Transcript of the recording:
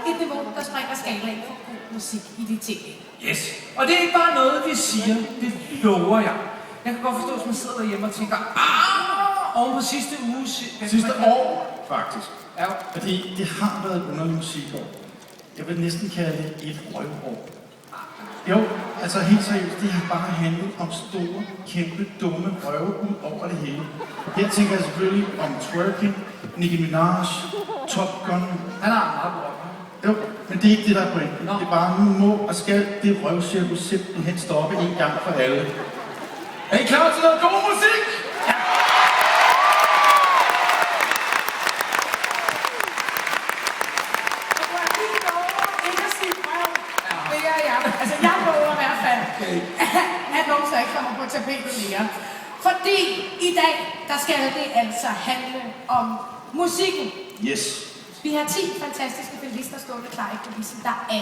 et niveau, der springer skalaen for god musik i de ting. Yes. Og det er ikke bare noget, vi siger. Det lover jeg. Jeg kan godt forstå, hvis man sidder derhjemme og tænker, oven på sidste uge. Sidste år, faktisk. Ja. Fordi det har været et underligt musikår. Jeg vil næsten kalde det et røvår. Jo, altså helt seriøst, det har bare handlet om store, kæmpe, dumme røve ud over det hele. Her tænker jeg selvfølgelig om twerking, Nicki Minaj, Top Gun. Han har meget godt. Jo, men det er ikke det, der er pointen. Det er bare, nu må og skal det røvcirkus simpelthen stoppe en gang for alle. Er I klar til noget god musik? Ja! Altså, jeg lover i hvert fald, at nogen så ikke kommer på tapetet mere. Fordi i dag, der skal det altså handle om musikken. Yes. Vi har 10 fantastiske bilister stående klar i kulissen, der er